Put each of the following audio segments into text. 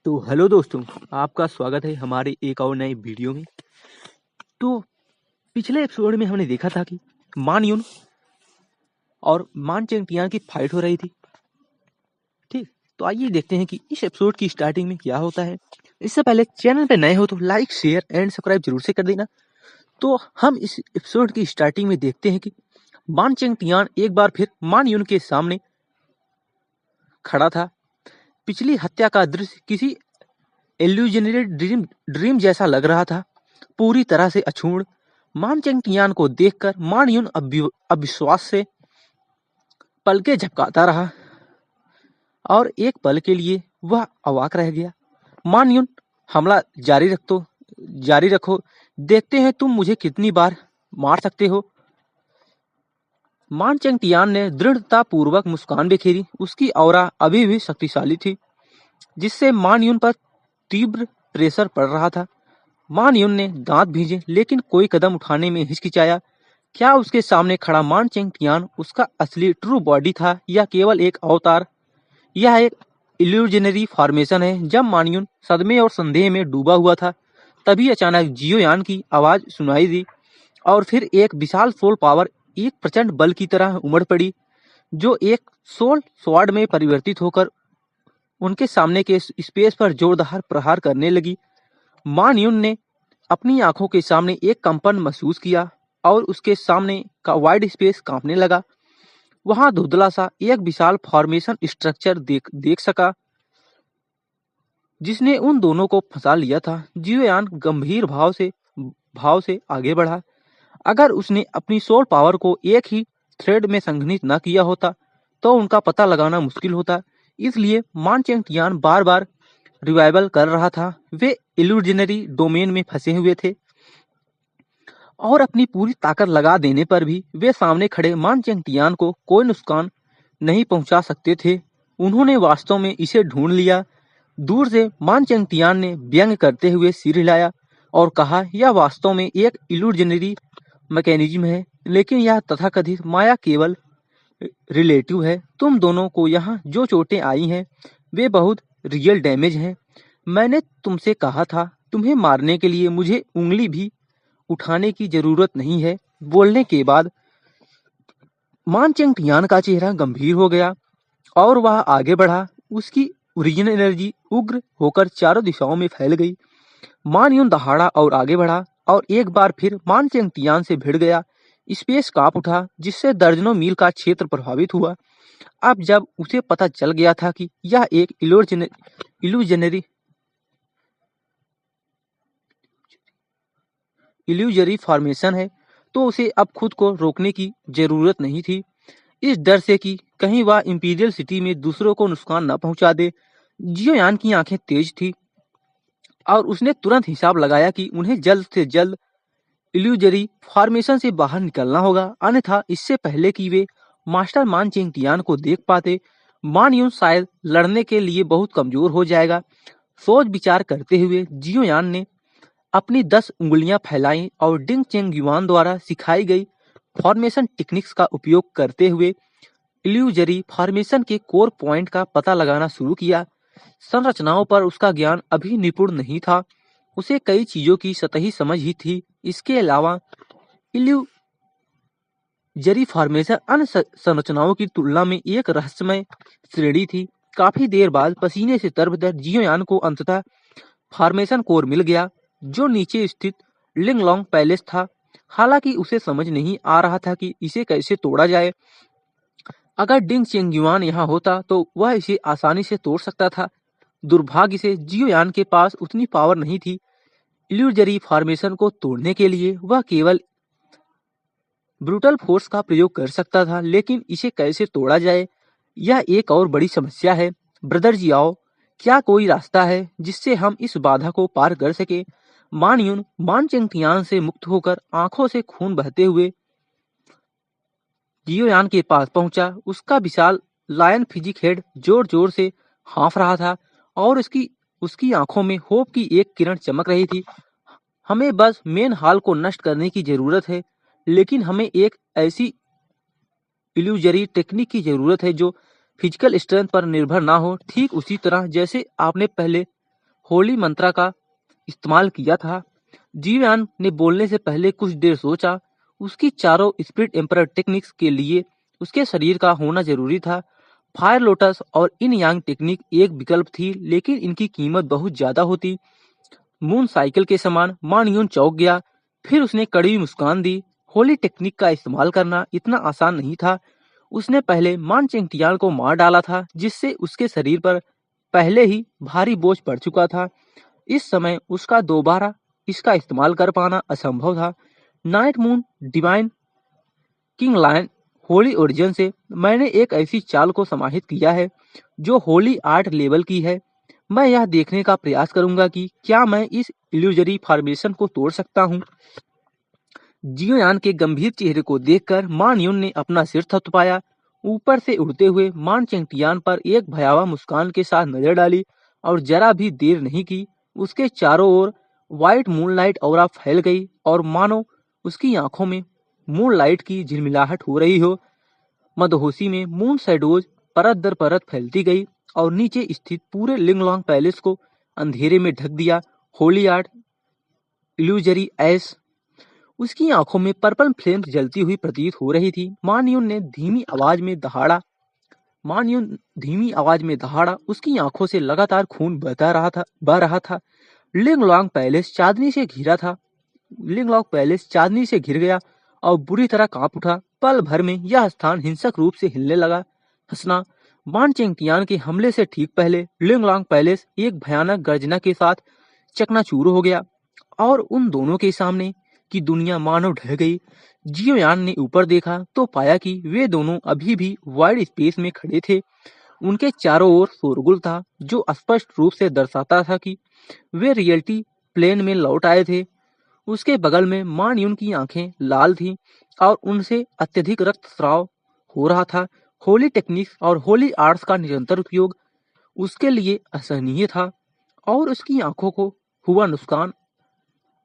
तो हेलो दोस्तों, आपका स्वागत है हमारे एक और नए वीडियो में। तो पिछले एपिसोड में हमने देखा था कि मान यून और मान चेंगटियान की फाइट हो रही थी। ठीक, तो आइए देखते हैं कि इस एपिसोड की स्टार्टिंग में क्या होता है। इससे पहले चैनल पे नए हो तो लाइक, शेयर एंड सब्सक्राइब जरूर से कर देना। तो हम इस एपिसोड की स्टार्टिंग में देखते हैं कि मान चेंगटियान एक बार फिर मान यून के सामने खड़ा था। पिछली हत्या का दृश्य किसी इल्यूजनरी ड्रीम जैसा लग रहा था, पूरी तरह से अछूड़। मान चेंगटियान को देखकर मान यून अविश्वास से पलके झपकाता रहा और एक पल के लिए वह अवाक रह गया। मान यून, हमला जारी रखो, देखते हैं तुम मुझे कितनी बार मार सकते हो। मान चेंगटियान ने दृढ़ता पूर्वक मुस्कान बिखेरी। उसकी ऑरा अभी भी शक्तिशाली थी, जिससे मान यून पर तीव्र प्रेशर पड़ रहा था। मान यून ने दांत भींजे लेकिन कोई कदम उठाने में हिचकिचाया। क्या उसके सामने खड़ा मान चेंगटियान उसका असली ट्रू बॉडी था या केवल एक अवतार? यह एक इल्यूजनरी फॉर्मेशन है। जब मान यून सदमे और संदेह में डूबा हुआ था, तभी अचानक जियो यान की आवाज सुनाई दी और फिर एक विशाल सोल पावर एक प्रचंड बल की तरह उमड़ पड़ी, जो एक सोल स्वॉर्ड में परिवर्तित होकर उनके सामने के स्पेस पर जोरदार प्रहार करने लगी। मान यून ने अपनी आंखों के सामने एक कंपन महसूस किया और उसके सामने का वाइड स्पेस कांपने लगा। वहां धुंधला सा एक विशाल फॉर्मेशन स्ट्रक्चर देख सका, जिसने उन दोनों को फंसा लिया था। जियोयान गंभीर भाव से आगे बढ़ा। अगर उसने अपनी सोल पावर को एक ही थ्रेड में संघनित न किया होता तो उनका पता लगाना मुश्किल होता। इसलिए मान चेंगटियान बार बार रिवाइवल कर रहा था। वे इल्यूजनरी डोमेन में फंसे हुए थे और अपनी पूरी ताकत लगा देने पर भी वे सामने खड़े मान चेंगटियान को कोई नुकसान नहीं पहुंचा सकते थे। उन्होंने वास्तव में इसे ढूंढ लिया। दूर से मान चेंगटियान ने व्यंग करते हुए सिर हिलाया और कहा, यह वास्तव में एक इल्यूजनरी मैकेनिज्म है, लेकिन यह तथाकथित माया केवल रिलेटिव है। तुम दोनों को यहाँ जो चोटें आई हैं वे बहुत रियल डैमेज हैं। मैंने तुमसे कहा था, तुम्हें मारने के लिए मुझे उंगली भी उठाने की जरूरत नहीं है। बोलने के बाद मान चेंगटियान का चेहरा गंभीर हो गया और वह आगे बढ़ा। उसकी ओरिजिनल एनर्जी उग्र होकर चारों दिशाओं में फैल गई। मान यून दहाड़ा और आगे बढ़ा और एक बार फिर मान चेंगटियान से भिड़ गया। स्पेस कांप उठा, जिससे दर्जनों मील का क्षेत्र प्रभावित हुआ। अब जब उसे पता चल गया था कि यह एक इल्यूजरी फॉर्मेशन है, तो उसे अब खुद को रोकने की जरूरत नहीं थी। इस डर से कि कहीं वह इंपीरियल सिटी में दूसरों को नुकसान न पहुंचा दे, जियोयान की आंखें तेज थी और उसने तुरंत हिसाब लगाया कि उन्हें जल्द से जल्द इल्यूजरी फॉर्मेशन से बाहर निकलना होगा, अन्यथा इससे पहले कि वे मास्टर मान चेंगटियान को देख पाते, मान यून शायद लड़ने के लिए बहुत कमजोर हो जाएगा। सोच विचार करते हुए जियोयान ने अपनी 10 उंगलियां फैलाई और डिंग चेंग युआन द्वारा सिखाई गई फॉर्मेशन टेक्निक्स का उपयोग करते हुए इल्यूजरी फॉर्मेशन के कोर पॉइंट का पता लगाना शुरू किया। संरचनाओं पर उसका ज्ञान अभी निपुण नहीं था, उसे कई चीजों की सतही समझ ही थी। इसके अलावा इल्यूजरी फॉर्मेशन अन्य संरचनाओं की तुलना में एक रहस्यमय श्रेणी थी। काफी देर बाद पसीने से तरबतर जियोयान को अंततः फॉर्मेशन कोर मिल गया, जो नीचे स्थित लिंगलोंग पैलेस था। हालांकि उसे समझ नहीं आ रहा था कि इसे कैसे तोड़ा जाए। अगर डिंग चेंगयुआन यहाँ होता तो वह इसे आसानी से तोड़ सकता था। दुर्भाग्य से जियोयान के पास उतनी पावर नहीं थी। इल्यूजरी फॉर्मेशन को तोड़ने के लिए वह केवल ब्रूटल फोर्स का प्रयोग कर सकता था, लेकिन इसे कैसे तोड़ा जाए, यह एक और बड़ी समस्या है। ब्रदर जियाओ, क्या कोई रास्ता है जिससे हम इस बाधा को पार कर सके? मान यून मान चेंगटियान से मुक्त होकर आंखों से खून बहते हुए जियोयान के पास पहुंचा। उसका विशाल लायन फिजिक हेड जोर जोर से हाँफ रहा था और उसकी आंखों में होप की एक किरण चमक रही थी। हमें बस मेन हाल को नष्ट करने की जरूरत है, लेकिन हमें एक ऐसी इल्यूजरी टेक्निक की जरूरत है जो फिजिकल स्ट्रेंथ पर निर्भर ना हो, ठीक उसी तरह जैसे आपने पहले होली मंत्रा का इस्तेमाल किया था। जीवयान ने बोलने से पहले कुछ देर सोचा। उसकी चारों स्पिरिट एम्परर टेक्निक्स के लिए उसके शरीर का होना जरूरी था। फायर लोटस और इन यांग टेक्निक एक विकल्प थी, लेकिन इनकी कीमत बहुत ज्यादा होती। मून साइकिल के समान मान यून चौंक गया। फिर उसने कड़वी मुस्कान दी। होली टेक्निक का इस्तेमाल करना इतना आसान नहीं था। उसने पहले मान चेंगटियान को मार डाला था, जिससे उसके शरीर पर पहले ही भारी बोझ पड़ चुका था। इस समय उसका दोबारा इसका इस्तेमाल कर पाना असंभव था। Night moon divine king lion holy origin से मैंने एक ऐसी चाल को समाहित किया है जो होली आर्ट लेवल की है। मैं यह देखने का प्रयास करूंगा कि क्या मैं इस इल्यूजरी फॉर्मेशन को तोड़ सकता हूँ। जियोयान के गंभीर चेहरे को देखकर मान यून ने अपना सिर थपथपाया। ऊपर से उड़ते हुए मान चेंगटियान पर एक भयावह मुस्कान के साथ नजर डाली और जरा भी देर नहीं की। उसके चारों ओर व्हाइट मूनलाइट ऑरा फैल गई और मानो उसकी आंखों में मूनलाइट की झिलमिलाहट हो रही हो। मदहोशी में मून शैडोज परत दर परत फैलती गई और नीचे स्थित पूरे लिंगलोंग पैलेस को अंधेरे में ढक दिया। होली आर्ट इल्यूजरी ऐस उसकी आंखों में पर्पल फ्लेम जलती हुई प्रतीत हो रही थी। मानयून धीमी आवाज में दहाड़ा। उसकी आंखों से लगातार खून बह रहा था। लिंगलोंग पैलेस चांदनी से घिर गया और बुरी तरह कांप उठा। पल भर में यह स्थान हिंसक रूप से हिलने लगा। हंसना मान चेंगटियान के हमले से ठीक पहले लिंगलोंग पैलेस एक भयानक गर्जना के साथ चकनाचूर हो गया और उन दोनों के सामने की दुनिया मानो ढह गई। जियोयान ने ऊपर देखा तो पाया कि वे दोनों अभी भी वाइड स्पेस में खड़े थे। उनके चारों ओर शोरगुल था जो स्पष्ट रूप से दर्शाता था कि वे रियलिटी प्लेन में लौट आए थे। उसके बगल में मान यून की आंखें लाल थीं और उनसे अत्यधिक रक्तस्राव हो रहा था। होली टेक्निक्स और होली आर्ट्स का निरंतर उपयोग उसके लिए असहनीय था और उसकी आंखों को हुआ नुकसान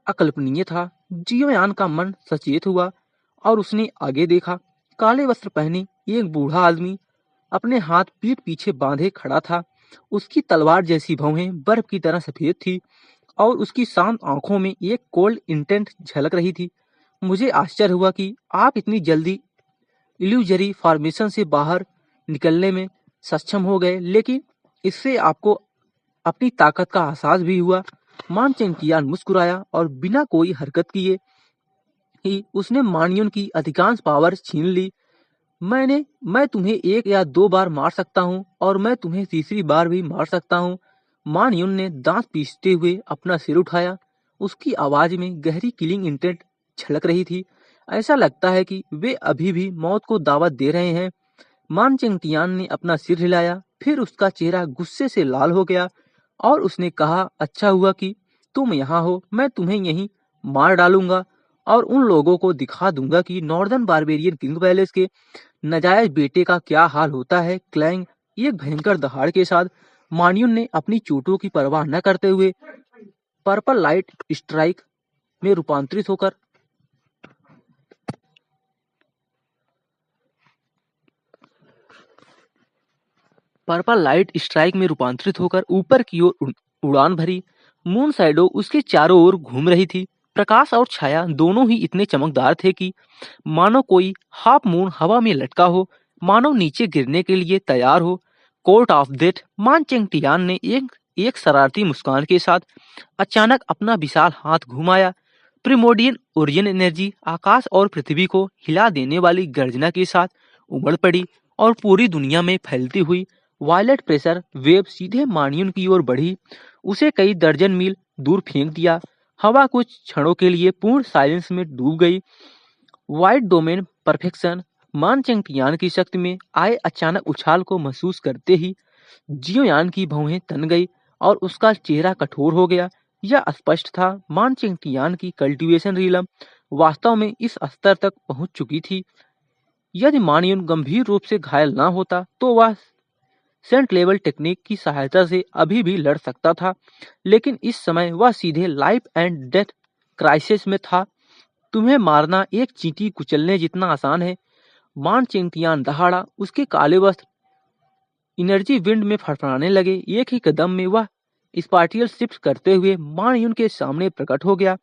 अकल्पनीय था। जियोयान का मन सचेत हुआ और उसने आगे देखा। काले वस्त्र पहने एक बूढ़ा आदमी अपने हाथ पीठ पीछे बांधे खड़ा था। उसकी तलवार जैसी भौहें बर्फ की तरह सफेद थी और उसकी शांत आंखों में एक कोल्ड इंटेंट झलक रही थी। मुझे आश्चर्य हुआ कि आप इतनी जल्दी इल्यूजरी फॉर्मेशन से बाहर निकलने में सक्षम हो गए, लेकिन इससे आपको अपनी ताकत का एहसास भी हुआ। मान चेंगटियान मुस्कुराया और बिना कोई हरकत किए ही उसने मानयून की अधिकांश पावर छीन ली। मैं तुम्हें एक या दो बार मार सकता हूँ और मैं तुम्हें तीसरी बार भी मार सकता हूँ। मानयून ने दांत पीसते हुए अपना सिर उठाया। उसकी आवाज में गहरी किलिंग इंटेंट छलक रही थी। ऐसा लगता है कि वे अभी भी मौत को दावत दे रहे हैं। मान चेंगटियान ने अपना सिर हिलाया, फिर उसका चेहरा गुस्से से लाल हो गया और उसने कहा, अच्छा हुआ कि तुम यहाँ हो। मैं तुम्हें यहीं मार डालूंगा और उन लोगों को दिखा दूंगा कि नॉर्दर्न बारबेरियन किंग पैलेस के नाजायज बेटे का क्या हाल होता है। क्लैंग एक भयंकर दहाड़ के साथ मान्यून ने अपनी चोटों की परवाह न करते हुए पर्पल लाइट स्ट्राइक में रूपांतरित होकर ऊपर की ओर उड़ान भरी। मून शैडो उसके चारों ओर घूम रही थी। प्रकाश और छाया दोनों ही इतने चमकदार थे कि मानो कोई हाफ मून हवा में लटका हो, मानो नीचे गिरने के लिए तैयार हो। कोर्ट ऑफ डेथ मान चेंगटियान ने एक शरारती मुस्कान के साथ अचानक अपना विशाल हाथ घुमाया। प्रिमोडियन ओरिजिन एनर्जी आकाश और पृथ्वी को हिला देने वाली गर्जना के साथ उमड़ पड़ी और पूरी दुनिया में फैलती हुई वायलेट प्रेशर वेव सीधे मानियन की ओर बढ़ी। उसे कई दर्जन मील दूर फेंक दिया। हवा कुछ क्षणों के लिए पूर्ण साइलेंस में डूब गई। वाइड डोमेन परफेक्शन मान चेंगटियान की शक्ति में आए अचानक उछाल को महसूस करते ही जियोयान की भौहें तन गई और उसका चेहरा कठोर हो गया। यह स्पष्ट था, मान चेंगटियान की कल्टीवेशन रीलम वास्तव में इस स्तर तक पहुंच चुकी थी। यदि मानयून गंभीर रूप से घायल ना होता तो वह सेंट लेवल टेक्निक की सहायता से अभी भी लड़ सकता था, लेकिन इस समय वह सीधे लाइफ एंड डेथ क्राइसिस में था। तुम्हें मारना एक चींटी कुचलने जितना आसान है। मान चेंगटियान दहाड़ा। उसके काले वस्त्र एनर्जी विंड में फड़फड़ाने लगे। एक ही कदम में वह स्पार्टियल शिफ्ट करते हुए मान यून के सामने प्रकट हो गया।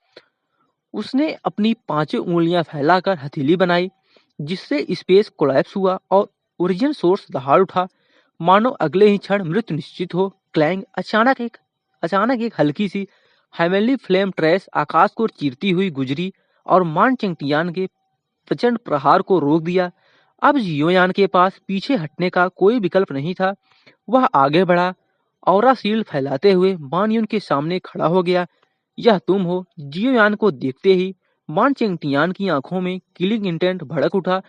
उसने अपनी पांचों उंगलियां फैलाकर हथेली बनाई, जिससे स्पेस कोलैप्स हुआ और ओरिजिन सोर्स दहाड़ उठा, मानो अगले ही क्षण मृत्यु निश्चित हो। क्लैंग अचानक एक हल्की सी हेवनली फ्लेम ट्रेस आकाश को चीरती हुई गुजरी और मान चेंगटियान के प्रचंड प्रहार को रोक दिया। अब जियोयान के पास पीछे हटने का कोई विकल्प नहीं था। वह आगे बढ़ा, ऑरा शील्ड फैलाते हुए मान यून के सामने खड़ा हो गया। यह तुम हो? जियोयान को देखते ही मान चेंगटियान की आंखों में किलिंग इंटेंट भड़क उठा।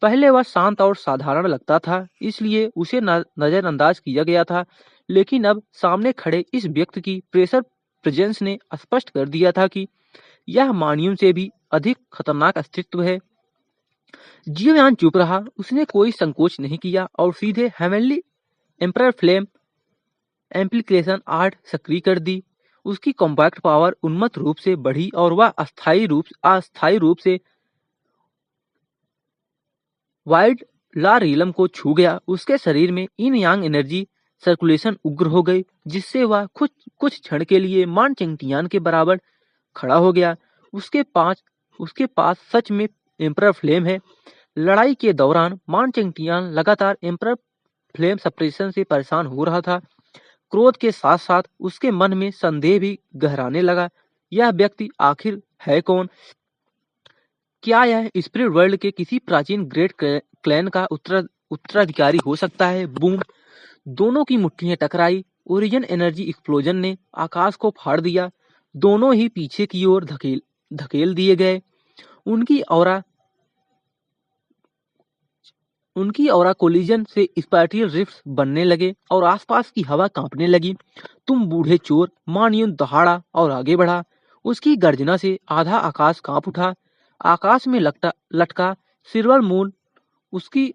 पहले वह शांत और साधारण लगता था, इसलिए उसे नजरअंदाज किया गया था, लेकिन अब सामने खड़े इस व्यक्ति की प्रेशर प्रेजेंस ने स्पष्ट कर दिया था कि यह मानयून से भी अधिक खतरनाक अस्तित्व है। जियोयान चुप रहा, उसने कोई संकोच नहीं किया और सीधे हेवनली एम्परर फ्लेम एम्प्लीकेशन आर्ट सक्रिय कर दी। उसकी कॉम्पैक्ट पावर उन्मत्त रूप से बढ़ी और वह अस्थायी रूप से वाइड ला रीलम को छू गया। उसके शरीर में इन यांग एनर्जी सर्कुलेशन उग्र हो गई, जिससे वह कुछ क्षण के लिए मान चेंगटियान के बराबर खड़ा हो गया। उसके पास सच में एम्परर फ्लेम है। लड़ाई के दौरान मान चेंगटियान लगातार एम्परर फ्लेम सप्रेशन से परेशान हो रहा था। क्रोध के साथ साथ उसके मन में संदेह भी गहराने लगा। यह व्यक्ति आखिर है कौन? क्या यह स्पिरिट वर्ल्ड के किसी प्राचीन ग्रेट क्लैन का उत्तराधिकारी हो सकता है? बूम! दोनों की मुट्ठियां टकराई। ओरिजिन एनर्जी एक्सप्लोजन ने आकाश को फाड़ दिया। दोनों ही पीछे की ओर धकेल दिए गए। उनकी ऑरा कोलिजन से स्पार्टियल रिफ्ट्स बनने लगे और आसपास की हवा कांपने लगी। तुम बूढ़े चोर! मान यून दहाड़ा और आगे बढ़ा। उसकी गर्जना से आधा आकाश कांप उठा। आकाश में लटका सिल्वर मून उसकी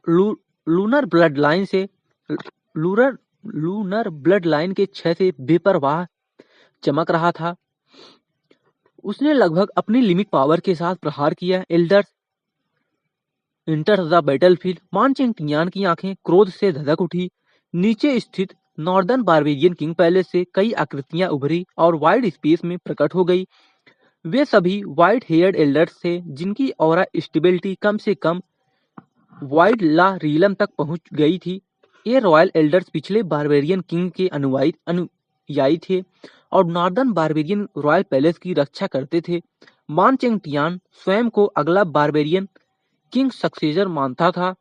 लूनर ब्लड लाइन के क्षय से बेपरवाह चमक रहा था। उसने लगभग अपनी लिमिट पावर के साथ प्रहार किया। Elders enter the battlefield! मान चेंगटियान की आंखें क्रोध से धधक उठी। नीचे स्थित नॉर्दर्न बारबेरियन किंग पैलेस से कई आकृतियां उभरी और वाइड स्पेस में प्रकट हो गई। वे सभी व्हाइट हेयर्ड एल्डर्स थे, जिनकी ऑरा स्टेबिलिटी कम से कम वाइड ला रीलम तक पहुंच गई थी। ये रॉयल एल्डर्स पिछले बारबेरियन किंग के अनुयायी थे और नॉर्दर्न बारबेरियन रॉयल पैलेस की रक्षा करते थे। मान चेंगटियान स्वयं को अगला बारबेरियन किंग सक्सेसर मानता था,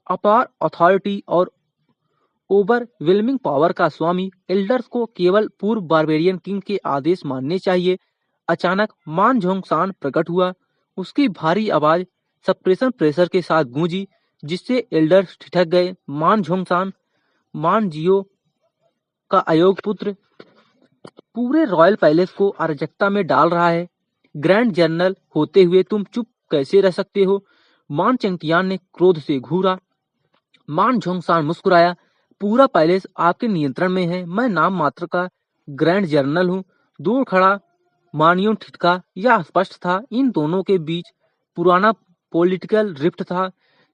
अपार अथॉरिटी और ओवरवेलमिंग पावर का स्वामी। एल्डर्स को केवल पूर्व बारबेरियन किंग के आदेश मानने चाहिए। अचानक मान झोंगसान प्रकट हुआ। उसकी भारी आवाज सप्रेशन प्रेशर के साथ गूंजी, जिससे एल्डर्स ठिठक गए। मान झोंगसान, मान जियो का अयोग्य पुत्र, पूरे रॉयल पैलेस को अराजकता में डाल रहा है। ग्रैंड जनरल होते हुए तुम चुप कैसे रह सकते हो? मान चेंगटियान ने क्रोध से घूरा। मान झोंगसान मुस्कुराया। पूरा पैलेस आपके नियंत्रण में है। मैं नाम मात्र का ग्रैंड जनरल हूँ। दूर खड़ा मानियों ठिठका। यह स्पष्ट था, इन दोनों के बीच पुराना पॉलिटिकल रिफ्ट था।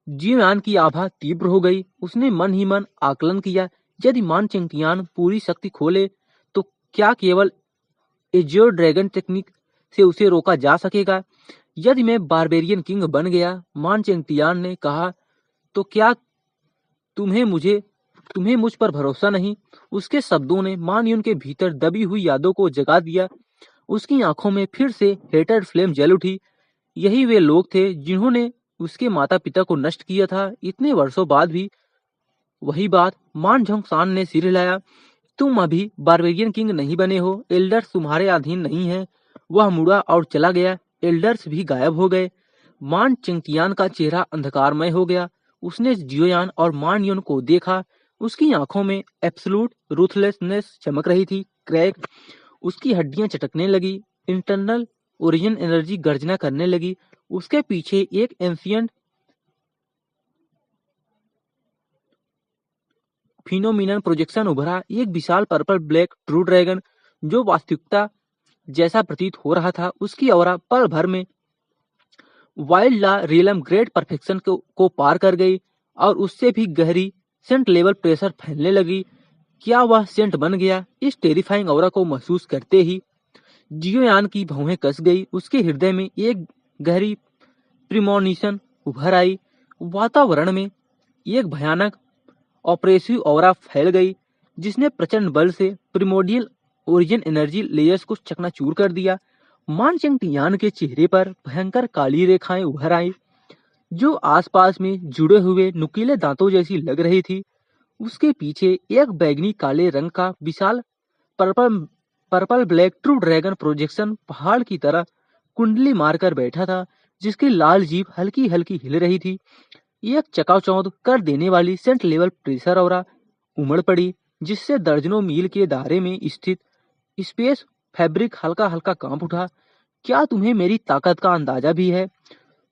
जियोयान की आभा तीव्र हो गई। उसने मन ही मन आकलन किया, यदि मान चेंगटियान पूरी शक्ति खोले तो क्या केवल एज्योर ड्रैगन टेक्निक से उसे रोका जा सकेगा? यदि मैं बारबेरियन किंग बन गया, मान चेंगटियान ने कहा, तो क्या तुम्हें मुझ पर भरोसा नहीं? उसके शब्दों ने मान यून के भीतर दबी हुई यादों को जगा दिया। उसकी आंखों में फिर से हेटेड फ्लेम जल उठी। यही वे लोग थे जिन्होंने उसके माता पिता को नष्ट किया था। इतने वर्षों बाद भी वही बात। मान झोंगसान ने सिर हिलाया। तुम अभी बारबेरियन किंग नहीं बने हो। एल्डर्स तुम्हारे अधीन नहीं है। वह मुड़ा और चला गया। एल्डर्स भी गायब हो गए। मान चेंगटियान का चेहरा अंधकारमय हो गया। उसने जियोयान और मान यून को देखा। उसकी आंखों में एब्सोल्यूट रूथलेसनेस चमक रही थी। क्रैक! उसकी हड्डियां चटकने लगी। इंटरनल ओरिजिन एनर्जी गर्जना करने लगी। उसके पीछे एक एंशिएंट फिनोमिनन प्रोजेक्शन उभरा। एक विशाल पर्पल ब्लैक ट्रू ड्रैगन, जो वास्तविकता जैसा प्रतीत हो रहा था। उसकी ऑरा पल भर में वाइल्ड ला रियलम ग्रेट परफेक्शन को पार कर गई और उससे भी गहरी सेंट लेवल प्रेशर फैलने लगी। क्या वह सेंट बन गया? इस टेरिफाइंग ऑरा को महसूस करते ही जियोयान की भौहें कस गई। उसके हृदय में एक गहरी प्रिमोनिशन उभर आई। वातावरण में एक भयानक ऑपरेसिव ऑरा फैल गई, जिसने प्रचंड बल से प्रिमोडियल ओरिजिन एनर्जी लेयर्स को चकनाचूर कर दिया। मान चेंगटियान के चेहरे पर भयंकर काली रेखाएं उभर आई, जो आसपास में जुड़े हुए नुकीले दांतों जैसी लग रही थी। उसके पीछे एक बैगनी काले रंग का विशाल purple purple black true dragon projection पहाड़ की तरह कुंडली मारकर बैठा था, जिसकी लाल जीभ हल्की हल्की हिल रही थी। एक चकाचौंध कर देने वाली सेंट लेवल प्रेशर और उमड़ पड़ी, जिससे दर्जनों मील के दायरे में स्थित स्पेस फैब्रिक हल्का हल्का कांप उठा। क्या तुम्हें मेरी ताकत का अंदाजा भी है?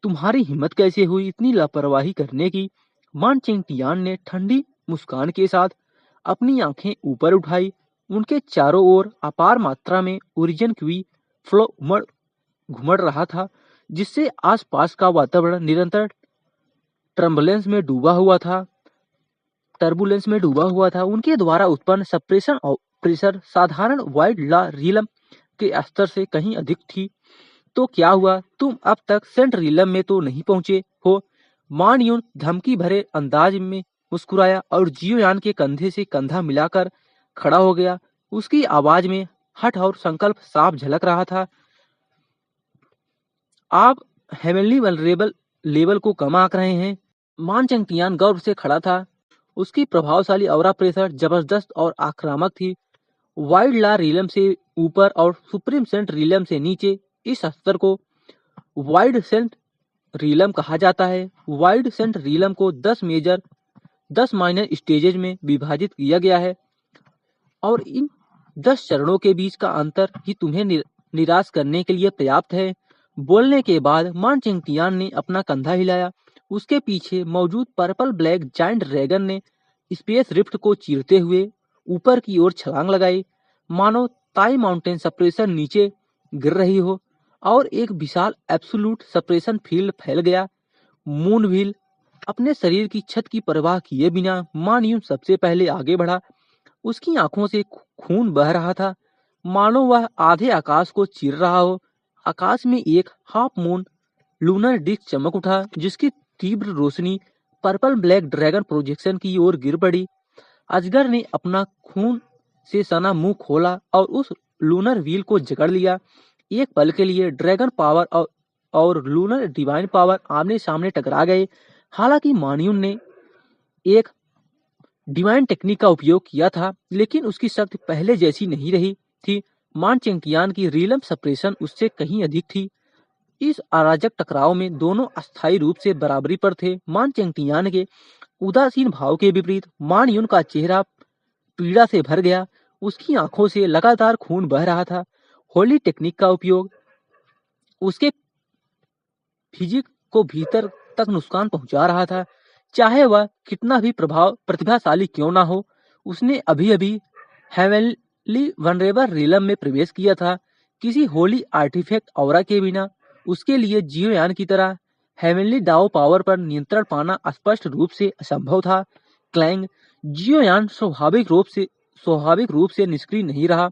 तुम्हारी हिम्मत कैसे हुई इतनी लापरवाही करने की? मान चिंगटियान ने ठंडी मुस्कान के साथ अपनी आंखें ऊपर उठाई। उनके चारों ओर अपार मात्रा में ओरिजिन क्वी फ्लो घुमड़ रहा था, जिससे आसपास का वातावरण निरंतर टर्बुलेंस में डूबा हुआ था। उनके द्वारा उत्पन्न सप्रेशन प्रेशर साधारण वाइड ला रिलम के स्तर से कहीं अधिक थी। तो क्या हुआ? तुम अब तक सेंट रिलम में तो नहीं पहुंचे हो? मान यून धमकी भरे अंदाज में मुस्कुराया और जियोयान के कंधे से कंधा मिलाकर खड़ा हो गया। उसकी आवाज में हठ और संकल्प साफ झलक रहा था। आप हेवनली वल्नरेबल लेवल को कम आंक रहे हैं। मान चंगटियान गर्व से खड़ा था। उसकी प्रभावशाली ऑरा प्रेशर जबरदस्त और आक्रामक थी। वाइड ला रिलम से ऊपर और सुप्रीम सेंट रिलम से नीचे इस स्तर को वाइड सेंट रिलम कहा जाता है। वाइड सेंट रिलम को 10 माइनर स्टेजेज में विभाजित किया गया है और इन 10 चरणों के बीच का अंतर ही तुम्हें निराश करने के लिए पर्याप्त है। बोलने के बाद मान चिंगटियान ने अपना कंधा हिलाया। उसके पीछे मौजूद पर्पल ब्लैक जायंट ड्रैगन ने स्पेस रिफ्ट को चीरते हुए ऊपर की ओर छलांग लगाई, मानो ताई माउंटेन सप्रेशन नीचे गिर रही हो और एक विशाल एब्सोल्यूट सप्रेशन फील्ड फैल गया। मूनव्हील अपने शरीर की छत की परवाह किए बिना मान यूं सबसे पहले आगे बढ़ा। उसकी आंखों से खून बह रहा था, मानो वह आधे आकाश को चीर रहा हो। आकाश में एक हाफ मून लूनर डिस्क चमक उठा, जिसकी तीव्र रोशनी पर्पल ब्लैक ड्रैगन प्रोजेक्शन की ओर गिर पड़ी। अजगर ने अपना खून से सना मुंह खोला और उस लूनर व्हील को जकड़ लिया। एक पल के लिए ड्रैगन पावर और लूनर डिवाइन पावर आमने सामने टकरा गए। हालांकि मान्यून ने एक डिवाइन टेक्निक का उपयोग किया था, लेकिन उसकी शक्ति पहले जैसी नहीं रही थी। मान चेंगटियान की रिलम सप्रेशन उससे कहीं अधिक थी। इस अराजक टकराव में दोनों अस्थायी रूप से बराबरी पर थे। मान चेंगटियान के उदासीन भाव के विपरीत मान यून का चेहरा पीड़ा से भर गया। उसकी आंखों से लगातार खून बह रहा था। होली टेक्निक का उपयोग उसके फिजिक को भीतर तक नुकसान पहुंचा रहा था। चाहे वह कितना भी प्रतिभाशाली क्यों ना हो, उसने अभी अभी हेवनली वनरेबल रिलम में प्रवेश किया था। किसी होली आर्टिफैक्ट ऑरा के बिना उसके लिए जियोयान की तरह हेवनली डाओ पावर पर नियंत्रण पाना स्पष्ट रूप से असंभव था। क्लैंग जियोयान स्वाभाविक रूप से निष्क्रिय नहीं रहा।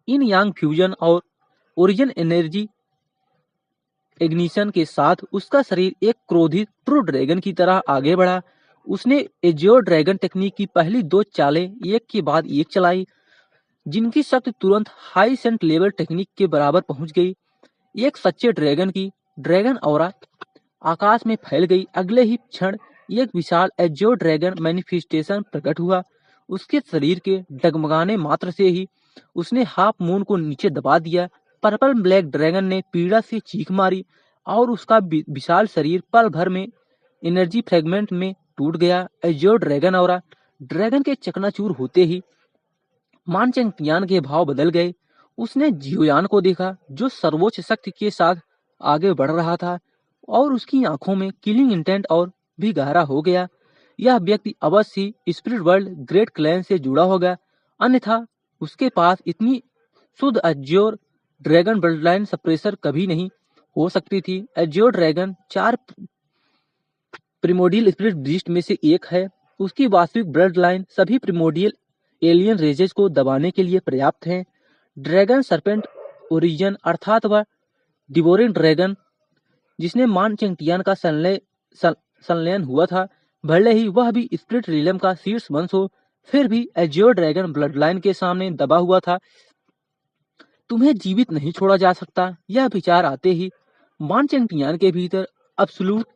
इन यांग फ्यूजन और ओरिजिन एनर्जी इग्निशन के साथ उसका शरीर एक क्रोधित ट्रू ड्रैगन की तरह आगे बढ़ा। उसने एजियोर ड्रैगन टेक्निक की पहली 2 चालें एक के बाद एक चलाई, जिनकी शक्ति तुरंत हाई सेंट लेवल टेक्निक के बराबर पहुंच गई। एक सच्चे ड्रैगन की ड्रैगन ऑरा आकाश में फैल गई। अगले ही क्षण एक विशाल एजियोर ड्रैगन मैनिफेस्टेशन प्रकट हुआ। उसके शरीर के डगमगाने मात्र से ही उसने हाफ मून को नीचे दबा दिया। पर्पल ब्लैक ड्रैगन ने पीड़ा से चीख मारी और उसका विशाल शरीर पल भर में एनर्जी फ्रेगमेंट में टूट गया। एजियोर ड्रैगन और ड्रैगन के चकनाचूर होते ही मान चेंगटियान के भाव बदल गए। उसने जियोयान को देखा, जो सर्वोच्च शक्ति के साथ आगे बढ़ रहा था, और उसकी आंखों में किलिंग इंटेंट और भी गहरा हो गया। यह व्यक्ति अवश्य ही स्पिरिट वर्ल्ड ग्रेट क्लैन से जुड़ा होगा, अन्यथा उसके पास इतनी शुद्ध एजियोर ड्रैगन ब्लड लाइन सप्रेसर कभी नहीं हो सकती थी। एजियोर ड्रैगन 4 प्रिमोडियल स्पिरिट बीस्ट में से एक है। उसकी वास्तविक ब्लड लाइन सभी प्रिमोडियल एलियन रेजेस को दबाने के लिए पर्याप्त हैं। ड्रैगन सर्पेंट ओरिजिन अर्थात वह डिवोरिंग ड्रैगन जिसने मान चेंगटियान का संलयन हुआ था, भले ही वह भी स्पिरिट रिलम का शीर्ष वंश हो, फिर भी एज्योर ड्रैगन ब्लड लाइन के सामने दबा हुआ था। तुम्हें जीवित नहीं छोड़ा जा सकता। यह विचार आते ही मान चेंगटियान के भीतर अब्सोल्यूट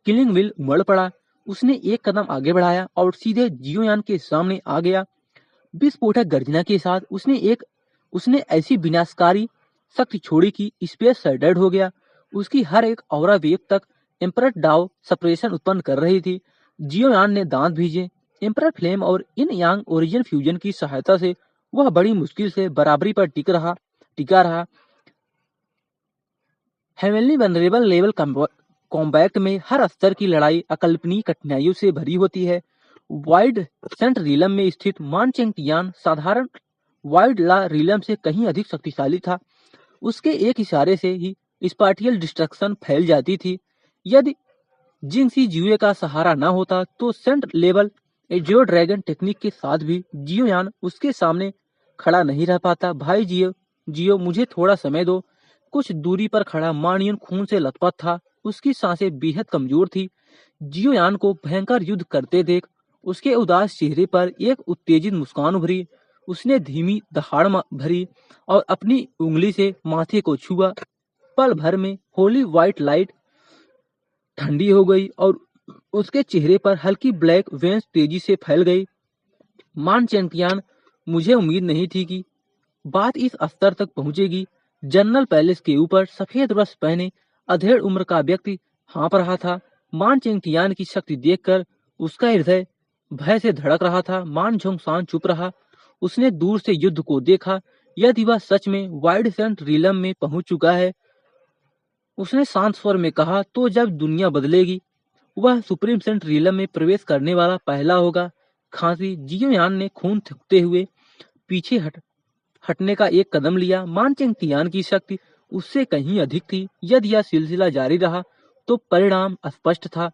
किलिंग विल उमड़ पड़ा। उसने एक कदम आगे बढ़ाया और सीधे जियोयान के सामने आ गया। विस्फोटक गर्जना के साथ उसने ऐसी विनाशकारी शक्ति छोड़ी कि स्पेस सैडर्ड हो गया। उसकी हर एक ऑरा वेव तक एम्परर डाउ सप्रेशन उत्पन्न कर रही थी। जियोयान ने दांत भीजे। एम्परर फ्लेम और इन यांग ओरिजिन फ्यूजन की सहायता से वह बड़ी मुश्किल से बराबरी पर टिका रहा। हेवनली वनरेबल लेवल कॉम्बैक्ट में हर स्तर की लड़ाई अकल्पनीय कठिनाइयों से भरी होती है। वाइड सेंट रीलम में स्थित मान चेंगटियान साधारण वाइड ला रीलम से कहीं अधिक शक्तिशाली था। उसके एक इशारे से ही स्पार्टियल डिस्ट्रक्शन फैल जाती थी। यदि जिंगसी जियो का सहारा न होता तो सेंट लेवल एजियो ड्रैगन टेक्निक के साथ भी जियोयान उसके सामने खड़ा नहीं रह पाता। भाई जियो मुझे थोड़ा समय दो। कुछ दूरी पर खड़ा मानियन खून से लथपथ था। उसकी सांसें बेहद कमजोर थी। जियोयान को भयंकर युद्ध करते देख उसके उदास चेहरे पर एक उत्तेजित मुस्कान उभरी। उसने धीमी दहाड़ भरी और अपनी उंगली से माथे को छुआ। पल भर में होली व्हाइट लाइट ठंडी हो गई और उसके चेहरे पर हल्की ब्लैक वेन्स तेजी से फैल गई। मान चेंगटियान, मुझे उम्मीद नहीं थी कि बात इस स्तर तक पहुंचेगी। जनरल पैलेस के ऊपर सफेद वस्त्र पहने अधेड़ उम्र का व्यक्ति हाँफ रहा था। मान चेंगटियान की शक्ति देखकर उसका हृदय भय से धड़क रहा था। मान झोंगसान चुप रहा। उसने दूर से युद्ध को देखा। यदि वह सच में वाइड सेंट रीलम में पहुंच चुका है, उसने शांत स्वर में कहा, तो जब दुनिया बदलेगी वह सुप्रीम सेंट रीलम में प्रवेश करने वाला पहला होगा। खांसी। जियोयान ने खून थूकते हुए पीछे हटने का एक कदम लिया। मान चेंगटियान की शक्ति उससे कहीं अधिक थी। यदि यह सिलसिला जारी रहा तो परिणाम स्पष्ट था।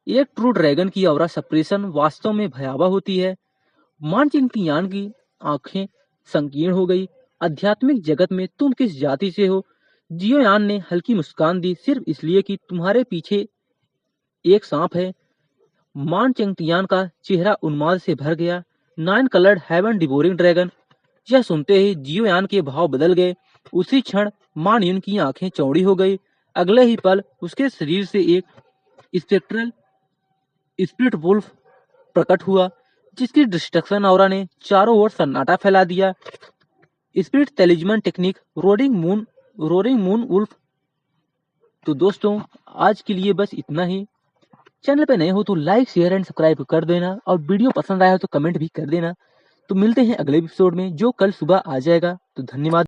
एक ट्रू ड्रैगन की ऑरा सप्रेशन वास्तव में भयावह होती है। मान चेंगटियान की आंखें संकीर्ण हो गई। आध्यात्मिक जगत में तुम किस जाति से हो? जियोयान ने हल्की मुस्कान दी। सिर्फ इसलिए कि तुम्हारे पीछे एक सांप है। मान चेंगटियान का चेहरा उन्माद से भर गया। 9 कलर्ड हेवन डिवोरिंग ड्रैगन। यह सुनते ही जियोयान के भाव बदल गए। उसी क्षण मान युन की आंखें चौड़ी हो गई। अगले ही पल उसके शरीर से एक स्पेक्ट्रल स्पिरिट वुल्फ प्रकट हुआ, जिसकी डिस्ट्रक्शन ऑरा ने चारों ओर सन्नाटा फैला दिया। Spirit talisman technique roaring moon wolf. तो दोस्तों, आज के लिए बस इतना ही। चैनल पे नए हो तो लाइक शेयर एंड सब्सक्राइब कर देना और वीडियो पसंद आया हो तो कमेंट भी कर देना। तो मिलते हैं अगले एपिसोड में जो कल सुबह आ जाएगा। तो धन्यवाद।